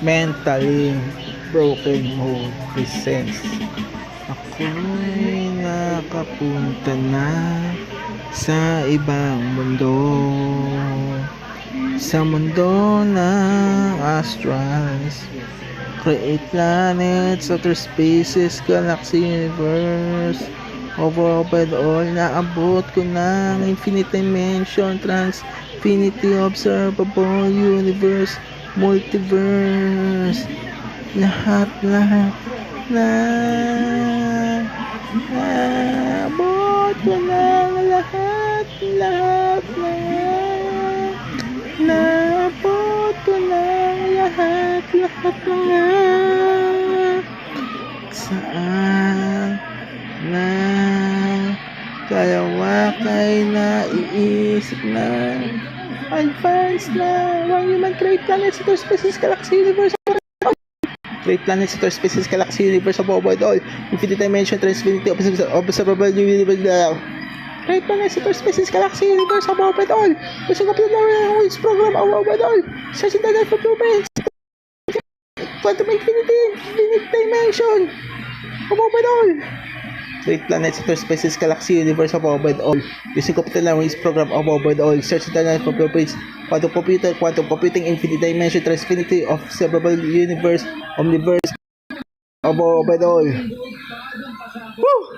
Mentally Broken Mode presents. Ako'y nakapunta na sa ibang mundo, sa mundo ng astrals. Create planets, outer spaces, galaxy, universe. Overall, all naabot ko ng infinite dimension, infinity, observable universe, multiverse. Lahat na naabot ko ng lahat naabot ko ng lahat na saan na kalawakay na iisip na advanced na one human create planets, outer species, galaxy, universe. Create planets, outer species, galaxy, universe, above all, infinite dimension, infinity, observable universe. Create planets, outer species, galaxy, universe, above all. Gusto ko pala ng program, above all. Searching the life of blueprints. Quantum infinity, infinite dimension, above all. Create planets, outer species, galaxy, universe, above all. Using computer language program, above all. Search the life of blueprints. Quantum computing, infinite dimension, infinity, observable universe, omniverse, above all. Woo!